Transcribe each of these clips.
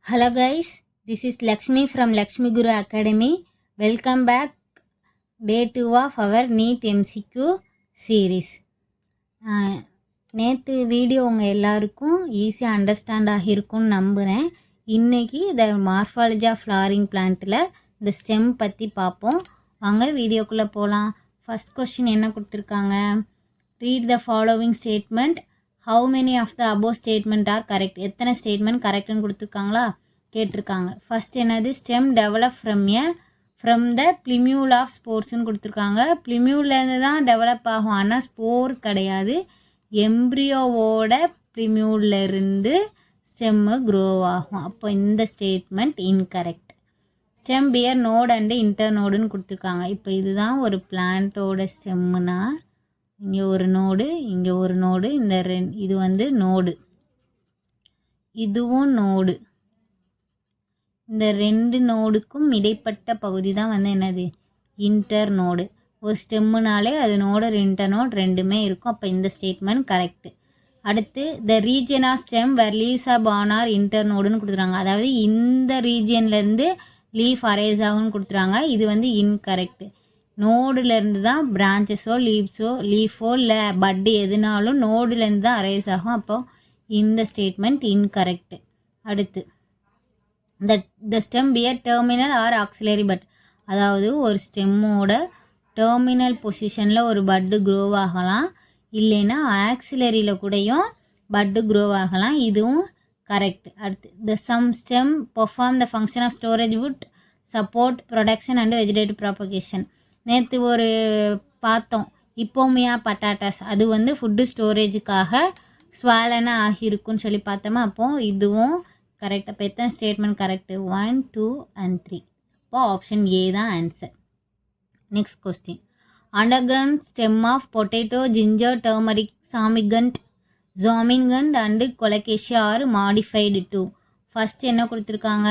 Hello guys, this is Lakshmi from Lakshmi Guru Academy. Welcome back day 2 of our NEET MCQ series. நேற்று video உங்கள் எல்லாருக்கும் ஈஸியாக understand ஆகியிருக்கும்னு நம்புகிறேன். இன்றைக்கி த morphology of flooring பிளான்ட்டில் இந்த stem பற்றி பார்ப்போம். வாங்க வீடியோக்குள்ளே போகலாம். ஃபஸ்ட் கொஸ்டின் என்ன கொடுத்துருக்காங்க? Read the following statement. How many of the above statement are correct? எத்தனை ஸ்டேட்மெண்ட் கரெக்டுன்னு கொடுத்துருக்காங்களா கேட்டிருக்காங்க. ஃபஸ்ட் என்னது? Stem develop from the plumule of ஸ்போர்ட்ஸ்னு கொடுத்துருக்காங்க. பிளிமியூலேருந்து தான் டெவலப் ஆகும், ஆனால் ஸ்போர் கிடையாது. எம்ப்ரியோவோட பிளிமியூலேருந்து ஸ்டெம்மு க்ரோ ஆகும். அப்போ இந்த statement incorrect. Stem bear node and இன்டர்நோடுன்னு கொடுத்துருக்காங்க. இப்போ இதுதான் ஒரு பிளான்ட்டோட ஸ்டெம்முனா, இங்கே ஒரு நோடு, இங்கே ஒரு நோடு, இது வந்து நோடு, இதுவும் நோடு. இந்த ரெண்டு நோடுக்கும் இடைப்பட்ட பகுதி தான் வந்து என்னது? Inter node. ஒரு ஸ்டெம்முனாலே அது நோடு இன்டர் நோடு ரெண்டுமே இருக்கும். அப்போ இந்த ஸ்டேட்மெண்ட் கரெக்டு. அடுத்து the region of stem where leaves are born are இன்டர் நோடுன்னு கொடுத்துறாங்க. அதாவது இந்த ரீஜன்லேருந்து லீஃப் அரேஸ் ஆகும்னு கொடுத்துறாங்க. இது வந்து இன்கரெக்டு. நோடுலேருந்து தான் பிரான்ச்சஸோ லீஃபோ இல்லை பட்டு எதுனாலும் நோடுலேருந்து தான் அரேஸ் ஆகும். அப்போ இந்த ஸ்டேட்மெண்ட் இன்கரெக்டு. அடுத்து the stem bear terminal or auxiliary bud. அதாவது ஒரு ஸ்டெம்மோட டெர்மினல் பொசிஷனில் ஒரு பட்டு க்ரோ ஆகலாம், இல்லைன்னா ஆக்சிலரியில் கூடயும் பட்டு க்ரோ ஆகலாம். இதுவும் கரெக்ட். அடுத்து the some stem perform the function of storage would support production and vegetative propagation. நேற்று ஒரு பார்த்தோம், இப்போமியா பட்டாட்டாஸ், அது வந்து ஃபுட்டு ஸ்டோரேஜுக்காக ஸ்வாலனாக ஆகியிருக்குன்னு சொல்லி பார்த்தோமா. அப்போது இதுவும் கரெக்ட். அப்போ எத்தனை ஸ்டேட்மெண்ட் கரெக்டு? 1, 2 and 3. அப்போ ஆப்ஷன் ஏ தான் answer. Next question. Underground stem of potato, ginger, turmeric, ஜாமின்கண்ட் and colocasia are modified to. First என்ன கொடுத்துருக்காங்க?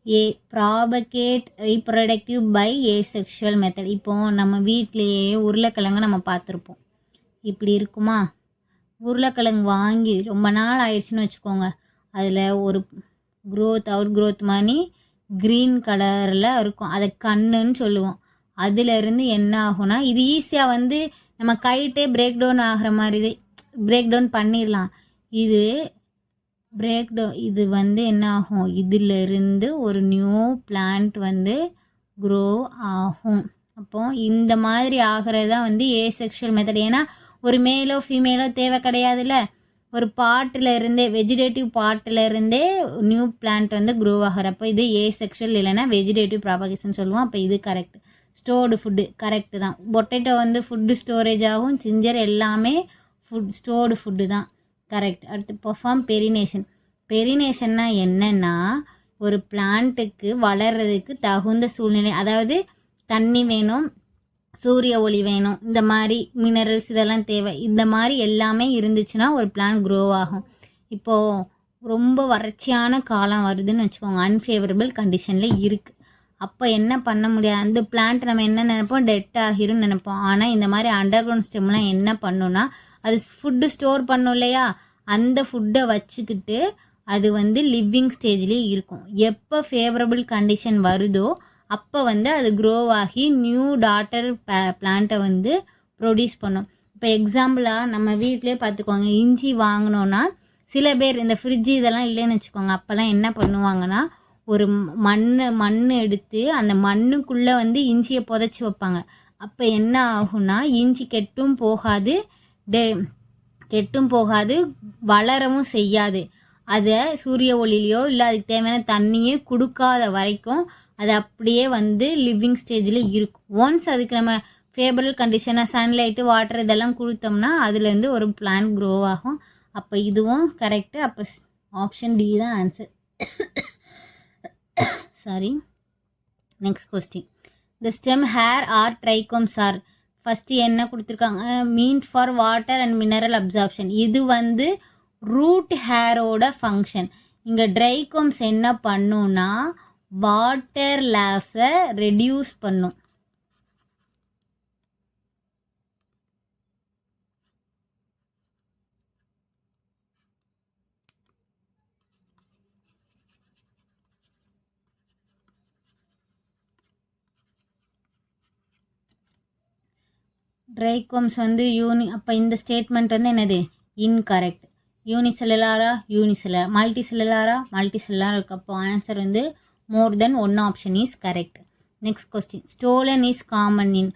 A propagate reproductive by asexual method. இப்போது நம்ம வீட்டிலையே உருளைக்கிழங்கு நம்ம பார்த்துருப்போம். இப்படி இருக்குமா? உருளைக்கிழங்கு வாங்கி ரொம்ப நாள் ஆயிடுச்சுன்னு வச்சுக்கோங்க, அதில் ஒரு அவுட் க்ரோத் மாதிரி க்ரீன் கலரில் இருக்கும், அதை கண்ணுன்னு சொல்லுவோம். அதிலிருந்து என்ன ஆகும்னா, இது ஈஸியாக வந்து நம்ம கைட்டே பிரேக் டவுன் ஆகிற மாதிரி பிரேக் டவுன் பண்ணிடலாம். இது வந்து என்ன ஆகும்? இதிலிருந்து ஒரு நியூ பிளான்ட் வந்து க்ரோ ஆகும். அப்போது இந்த மாதிரி ஆகிறது தான் வந்து ஏசெக்ஷுவல் மெத்தட். ஏன்னா ஒரு மேலோ ஃபீமேலோ தேவை கிடையாதுல்ல. ஒரு பாட்டில் இருந்தே, வெஜிடேட்டிவ் பாட்டில் இருந்தே நியூ பிளான்ட் வந்து க்ரோ ஆகிறப்போ இது ஏசெக்ஷுவல், இல்லைன்னா வெஜிடேட்டிவ் ப்ராபகேஷன் சொல்லுவோம். அப்போ இது கரெக்ட். ஸ்டோர்டு ஃபுட்டு கரெக்டு தான். பொட்டேட்டோ வந்து ஃபுட்டு ஸ்டோரேஜ் ஆகும், ஜிஞ்சர் எல்லாமே ஸ்டோர்டு ஃபுட்டு தான் கரெக்ட். அடுத்து பெர்ஃபார்ம் பெரினேஷன். பெரினேஷன்னா என்னென்னா, ஒரு பிளான்ட்டுக்கு வளர்கிறதுக்கு தகுந்த சூழ்நிலை, அதாவது தண்ணி வேணும், சூரிய ஒளி வேணும், இந்த மாதிரி மினரல்ஸ் இதெல்லாம் தேவை. இந்த மாதிரி எல்லாமே இருந்துச்சுன்னா ஒரு பிளான்ட் க்ரோ ஆகும். இப்போது ரொம்ப வறட்சியான காலம் வருதுன்னு வச்சுக்கோங்க, அன்ஃபேவரபிள் கண்டிஷனில் இருக்குது. அப்போ என்ன பண்ண முடியாது, அந்த பிளான்ட் நம்ம என்ன நினைப்போம்? டெட் ஆகிரும்னு நினைப்போம். ஆனால் இந்த மாதிரி அண்டர் கிரவுண்ட் ஸ்டெம்லாம் என்ன பண்ணுன்னா, அது ஃபுட்டு ஸ்டோர் பண்ணும் இல்லையா, அந்த ஃபுட்டை வச்சுக்கிட்டு அது வந்து லிவிங் ஸ்டேஜ்லேயே இருக்கும். எப்போ ஃபேவரபிள் கண்டிஷன் வருதோ அப்போ வந்து அது க்ரோ ஆகி நியூ டாட்டர் பிளான்ட்டை வந்து ப்ரொடியூஸ் பண்ணும். இப்போ எக்ஸாம்பிளாக நம்ம வீட்டிலே பார்த்துக்கோங்க, இஞ்சி வாங்கினோன்னா சில பேர் இந்த ஃப்ரிட்ஜு இதெல்லாம் இல்லைன்னு வச்சுக்கோங்க, அப்போல்லாம் என்ன பண்ணுவாங்கன்னா, ஒரு மண் எடுத்து அந்த மண்ணுக்குள்ளே வந்து இஞ்சியை புதைச்சி வைப்பாங்க. அப்போ என்ன ஆகும்னா, இஞ்சி கெட்டும் போகாது, வளரவும் செய்யாது. அதை சூரிய ஒளியிலையோ இல்லை அதுக்கு தேவையான தண்ணியே கொடுக்காத வரைக்கும் அது அப்படியே வந்து லிவிங் ஸ்டேஜில் இருக்கும். ஒன்ஸ் அதுக்கு நம்ம ஃபேவரபிள் கண்டிஷனாக சன்லைட்டு, வாட்டர் இதெல்லாம் கொடுத்தோம்னா அதுலேருந்து ஒரு பிளான்ட் க்ரோ ஆகும். அப்போ இதுவும் கரெக்டு. அப்போ ஆப்ஷன் டி தான் answer. Sorry. Next question. The stem hair are trichomes are. First என்ன கொடுத்துருக்காங்க? Meant for water and mineral absorption. இது வந்து ரூட் ஹேரோட ஃபங்க்ஷன். இங்கே ட்ரைகோம்ஸ் என்ன பண்ணுன்னா, வாட்டர் லாஸை ரெடியூஸ் பண்ணும். ட்ரைகோம்ஸ் வந்து அப்போ இந்த ஸ்டேட்மெண்ட் வந்து என்னது இன்கரெக்ட். யூனிசெல்லுலாரா யூனிசெல்லுலார், மல்டிசெல்லுலார் இருக்கு. அப்போ ஆன்சர் வந்து more than one option is correct. Next question, stolon is common in.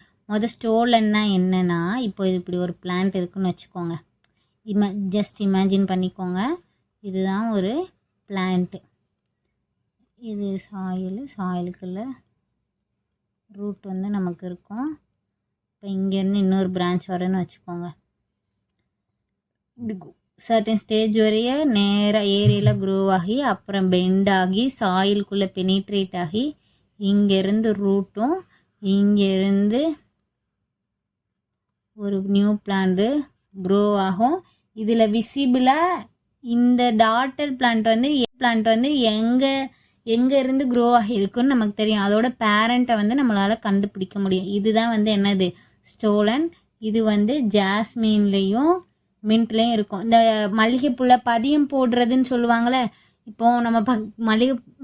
ஸ்டோலன்னா என்னன்னா, இப்போ இது இப்படி ஒரு பிளான்ட் இருக்குன்னு வச்சுக்கோங்க. ஜஸ்ட் இமேஜின் பண்ணிக்கோங்க, இதுதான் ஒரு பிளான்ட்டு. இது சாயிலுக்குள்ள ரூட் வந்து நமக்கு இருக்கும். இப்போ இங்கேருந்து இன்னொரு பிரான்ச் வரும்னு வச்சுக்கோங்க. சர்டன் ஸ்டேஜ் வரைய நேராக ஏரியாவில் க்ரோ ஆகி அப்புறம் பெண்ட் ஆகி சாயிலுக்குள்ளே பெனிட்ரேட் ஆகி இங்கேருந்து ரூட்டும் இங்கேருந்து ஒரு நியூ பிளான்ட்டு க்ரோ ஆகும். இதில் விசிபிளாக இந்த டாட்டர் பிளான்ட் வந்து எங்கே இருந்து க்ரோ ஆகிருக்குன்னு நமக்கு தெரியும். அதோட பேரண்ட்டை வந்து நம்மளால் கண்டுபிடிக்க முடியும். இதுதான் வந்து என்னது ஸ்டோலன். இது வந்து ஜாஸ்மின்லேயும் மின்ட்லேயும் இருக்கும். இந்த மல்லிகைப்பூவில் பதியம் போடுறதுன்னு சொல்லுவாங்களே, இப்போது நம்ம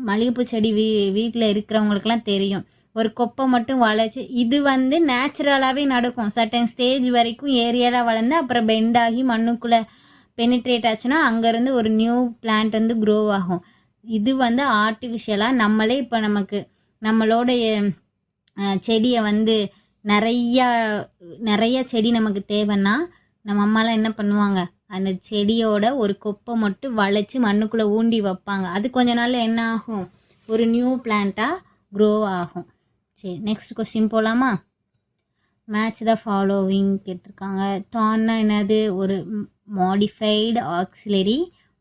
மல்லிகைப்பூ செடி வீட்டில் இருக்கிறவங்களுக்குலாம் தெரியும். ஒரு கொப்பை மட்டும் வளைச்சி, இது வந்து நேச்சுரலாகவே நடக்கும். சர்டன் ஸ்டேஜ் வரைக்கும் ஏரியாவில் வளர்ந்து அப்புறம் பெண்ட் ஆகி மண்ணுக்குள்ளே பெனிட்ரேட் ஆச்சுன்னா அங்கேருந்து ஒரு நியூ பிளான்ட் வந்து க்ரோ ஆகும். இது வந்து ஆர்டிஃபிஷியலாக நம்மளே இப்போ நம்மளோட செடியை வந்து நிறைய செடி நமக்கு தேவைன்னா நம்ம அம்மாலாம் என்ன பண்ணுவாங்க, அந்த செடியோட ஒரு கொப்பை மட்டும் வளைச்சி மண்ணுக்குள்ளே ஊண்டி வைப்பாங்க. அது கொஞ்ச நாளில் என்ன ஆகும், ஒரு நியூ பிளான்ட்டாக க்ரோ ஆகும். சரி, நெக்ஸ்ட் கொஸ்டின் போகலாமா? மேட்ச் த ஃபாலோவிங் கேட்டிருக்காங்க. தான்னா என்னது, ஒரு modified auxiliary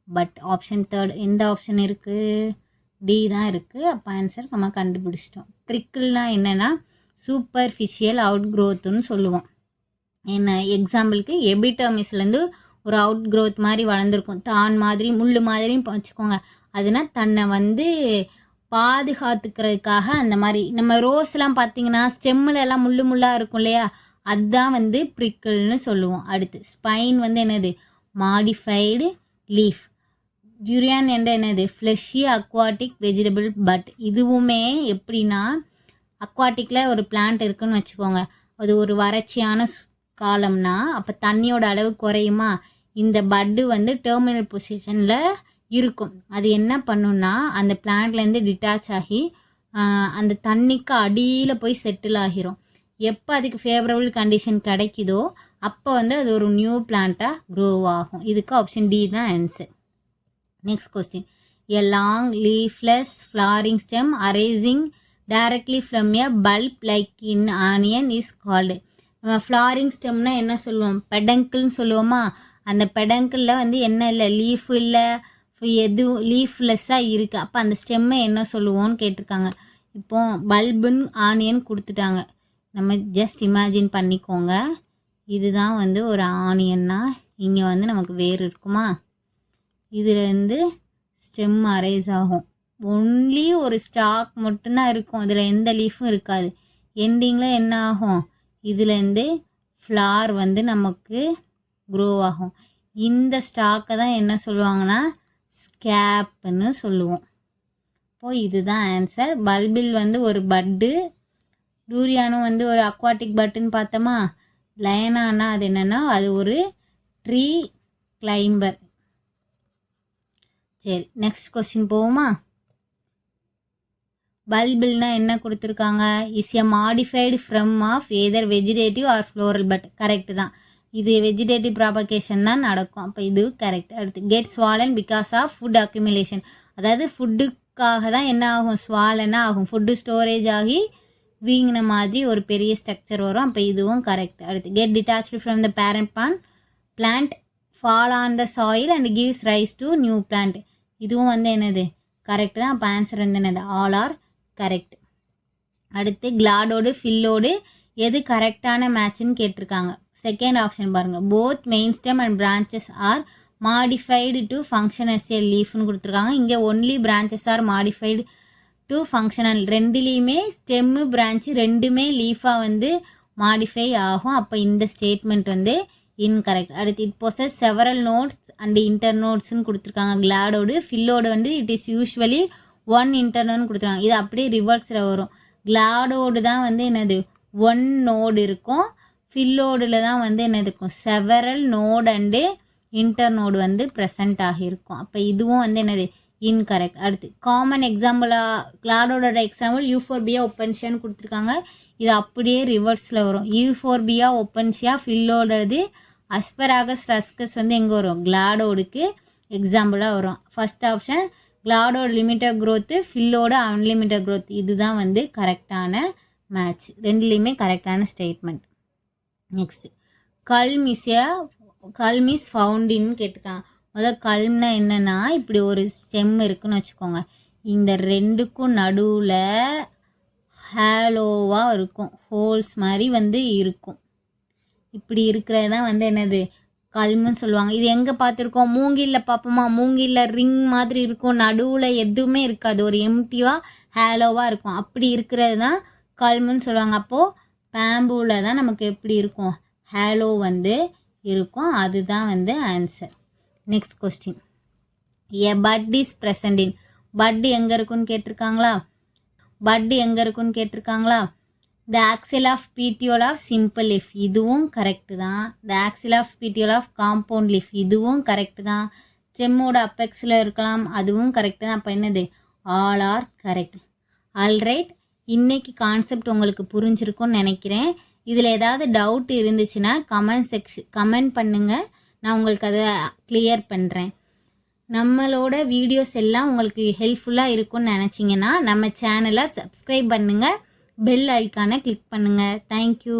but. Option third எந்த ஆப்ஷன் இருக்குது, டி தான் இருக்குது. அப்போ ஆன்சர் நம்ம கண்டுபிடிச்சிட்டோம். ப்ரிக்கிள்னா என்னென்னா சூப்பர்ஃபிஷியல் அவுட் க்ரோத்துன்னு சொல்லுவோம். என்ன எக்ஸாம்பிளுக்கு எபிடர்மிஸ்லேருந்து ஒரு அவுட் க்ரோத் மாதிரி வளர்ந்துருக்கும், தான் மாதிரி முள் மாதிரியும் வச்சுக்கோங்க. அதுனா தன்னை வந்து பாதுகாத்துக்கிறதுக்காக அந்த மாதிரி. நம்ம ரோஸ்லாம் பார்த்திங்கன்னா ஸ்டெம்மிலலாம் முள்ளாக இருக்கும் இல்லையா, அதுதான் வந்து ப்ரிக்கிள்னு சொல்லுவோம். அடுத்து ஸ்பைன் வந்து என்னது, மாடிஃபைடு லீஃப். டுரியான் என்ற என்னது, ஃப்ளெஷி அக்வாட்டிக் வெஜிடபிள் பட். இதுவுமே எப்படின்னா, அக்வாட்டிக்கில் ஒரு பிளான்ட் இருக்குன்னு வச்சுக்கோங்க, அது ஒரு வறட்சியான காலம்னா அப்போ தண்ணியோட அளவு குறையுமா, இந்த பட்டு வந்து டெர்மினல் பொசிஷனில் இருக்கும். அது என்ன பண்ணுன்னா, அந்த பிளான்ட்லேருந்து டிட்டாச் ஆகி அந்த தண்ணிக்கு அடியில் போய் செட்டில் ஆகிரும். எப்போ அதுக்கு ஃபேவரபிள் கண்டிஷன் கிடைக்குதோ அப்போ வந்து அது ஒரு நியூ பிளான்ட்டாக க்ரோ ஆகும். இதுக்கு ஆப்ஷன் டி தான் answer. Next question, a long leafless flowering stem arising directly from a bulb like in onion is called. நம்ம ஃப்ளாரிங் ஸ்டெம்னா என்ன சொல்லுவோம், பெடங்கிள்னு சொல்லுவோமா. அந்த பெடங்கிளில் வந்து என்ன இல்லை, லீஃப் இல்லை, எதுவும் லீஃப்லெஸ்ஸாக இருக்குது. அப்போ அந்த ஸ்டெம்மை என்ன சொல்லுவோன்னு கேட்டிருக்காங்க. இப்போது பல்புன்னு ஆனியன் கொடுத்துட்டாங்க. நம்ம ஜஸ்ட் இமேஜின் பண்ணிக்கோங்க, இதுதான் வந்து ஒரு ஆனியன்னா இங்கே வந்து நமக்கு வேர் இருக்குமா, இதுலேருந்து ஸ்டெம் அரைஸ் ஆகும். ஒன்லி ஒரு ஸ்டாக் மட்டும்தான் இருக்கும், இதில் எந்த லீஃபும் இருக்காது. எண்டிங்கில் என்ன ஆகும், இதுலேருந்து ஃப்ளார் வந்து நமக்கு க்ரோ ஆகும். இந்த ஸ்டாக்கை தான் என்ன சொல்லுவாங்கன்னா ஸ்கேப்னு சொல்லுவோம். இப்போது இதுதான் ஆன்சர். பல்பில் வந்து ஒரு பட்டு, டூரியானும் வந்து ஒரு அக்வாட்டிக் பட்டுன்னு பார்த்தோமா. லயனானா அது என்னென்னா அது ஒரு ட்ரீ கிளைம்பர். சரி, நெக்ஸ்ட் கொஸ்டின் போவோமா? பல்பில்னா என்ன கொடுத்துருக்காங்க, is a modified from of either vegetative or floral bud. Correct தான், இது வெஜிடேட்டிவ் ப்ராபகேஷன் தான் நடக்கும். அப்போ இது கரெக்ட். அடுத்து get swollen because of food accumulation. அதாவது ஃபுட்டுக்காக தான் என்ன ஆகும், ஸ்வாலன்னா ஆகும், ஃபுட்டு ஸ்டோரேஜ் ஆகி வீங்கின மாதிரி ஒரு பெரிய ஸ்ட்ரக்சர் வரும். அப்போ இதுவும் கரெக்ட். அடுத்து get detached from the parent plant fall on the soil and gives rice to new plant. இதுவும் வந்து என்னது கரெக்ட் தான். அப்போ ஆன்சர் வந்து என்னது, ஆல் ஆர் கரெக்ட். அடுத்து கிளாடோடு ஃபில்லோடு எது கரெக்டான மேட்ச்னு கேட்டிருக்காங்க. செகண்ட் ஆப்ஷன் பாருங்கள், both main stem and branches are modified to function as a லீஃப்னு கொடுத்துருக்காங்க. இங்கே only branches are modified to functional. ரெண்டுலேயுமே ஸ்டெம்மு பிரான்ச்சு ரெண்டுமே லீஃபாக வந்து மாடிஃபை ஆகும். அப்போ இந்த ஸ்டேட்மெண்ட் வந்து இன்கரெக்ட். அடுத்து it possess several nodes and இன்டர்நோட்ஸ்ன்னு கொடுத்துருக்காங்க. கிளாடோடு ஃபில்லோடு வந்து இட் இஸ் யூஸ்வலி ஒன் இன்டர்னோன்னு கொடுத்துருக்காங்க. இது அப்படியே ரிவர்ஸில் வரும். கிளாடோடு தான் வந்து என்னது ஒன் நோடு இருக்கும், ஃபில்லோடில் தான் வந்து என்ன இருக்கும், several node and internode வந்து ப்ரெசண்ட் ஆகியிருக்கும். அப்போ இதுவும் வந்து என்னது இன்கரெக்ட். அடுத்து காமன் எக்ஸாம்பிளாக கிளாடோட எக்ஸாம்பிள் யூஃபோர்பியா ஒப்பன்ஷியான்னு கொடுத்துருக்காங்க. இது அப்படியே ரிவர்ஸில் வரும். யூஃபோர்பியா ஒப்பன்ஷியா ஃபில்லோடது, அஸ்பராகஸ் ரஸ்கஸ் வந்து எங்கே வரும், கிளாடோடுக்கு எக்ஸாம்பிளாக வரும். ஃபர்ஸ்ட் ஆப்ஷன் கிளாடோட லிமிட்டட் க்ரோத்து, ஃபில்லோட அன்லிமிட்டட் க்ரோத். இதுதான் வந்து கரெக்டான மேட்ச். ரெண்டுலேயுமே கரெக்டான ஸ்டேட்மெண்ட். நெக்ஸ்ட் கல்ம் இஸ் ஃபவுண்டின்னு கேட்டிருக்காங்க. முதல் கல்ம்னா என்னென்னா, இப்படி ஒரு ஸ்டெம் இருக்குன்னு வச்சுக்கோங்க. இந்த ரெண்டுக்கும் நடுவில் ஹேலோவாக இருக்கும், ஹோல்ஸ் மாதிரி வந்து இருக்கும். இப்படி இருக்கிறது தான் வந்து என்னது கல்முன்னு சொல்லுவாங்க. இது எங்கே பார்த்துருக்கோம், மூங்கிலில் பார்ப்போமா, மூங்கிலில் ரிங் மாதிரி இருக்கும், நடுவில் எதுவுமே இருக்காது, ஒரு எம்டிவாக ஹேலோவாக இருக்கும். அப்படி இருக்கிறது தான் கல்முன்னு சொல்லுவாங்க. அப்போது பேம்பூவில் தான் நமக்கு எப்படி இருக்கும், ஹேலோ வந்து இருக்கும். அதுதான் வந்து answer. Next question, a bud is present in. Bud எங்கே இருக்குன்னு கேட்டிருக்காங்களா, பட் எங்கே இருக்குன்னு கேட்டிருக்காங்களா. The axil of petiole of simple leaf, இதுவும் கரெக்டு தான். The axil of petiole of compound leaf, இதுவும் கரெக்டு தான். ஸ்டெம்மோட அப்பெக்ஸில் இருக்கலாம், அதுவும் கரெக்டு தான். அப்போ என்னது, ஆல் ஆர் கரெக்ட். ஆல்ரைட், இன்னைக்கு கான்செப்ட் உங்களுக்கு புரிஞ்சிருக்கும்னு நினைக்கிறேன். இதில் ஏதாவது டவுட் இருந்துச்சுன்னா கமெண்ட் பண்ணுங்கள், நான் உங்களுக்கு அதை கிளியர் பண்ணுறேன். நம்மளோட வீடியோஸ் எல்லாம் உங்களுக்கு ஹெல்ப்ஃபுல்லாக இருக்கும்னு நினச்சிங்கன்னா நம்ம சேனலை சப்ஸ்கிரைப் பண்ணுங்கள், பெல் ஐக்கானை கிளிக் பண்ணுங்கள். தேங்க்யூ.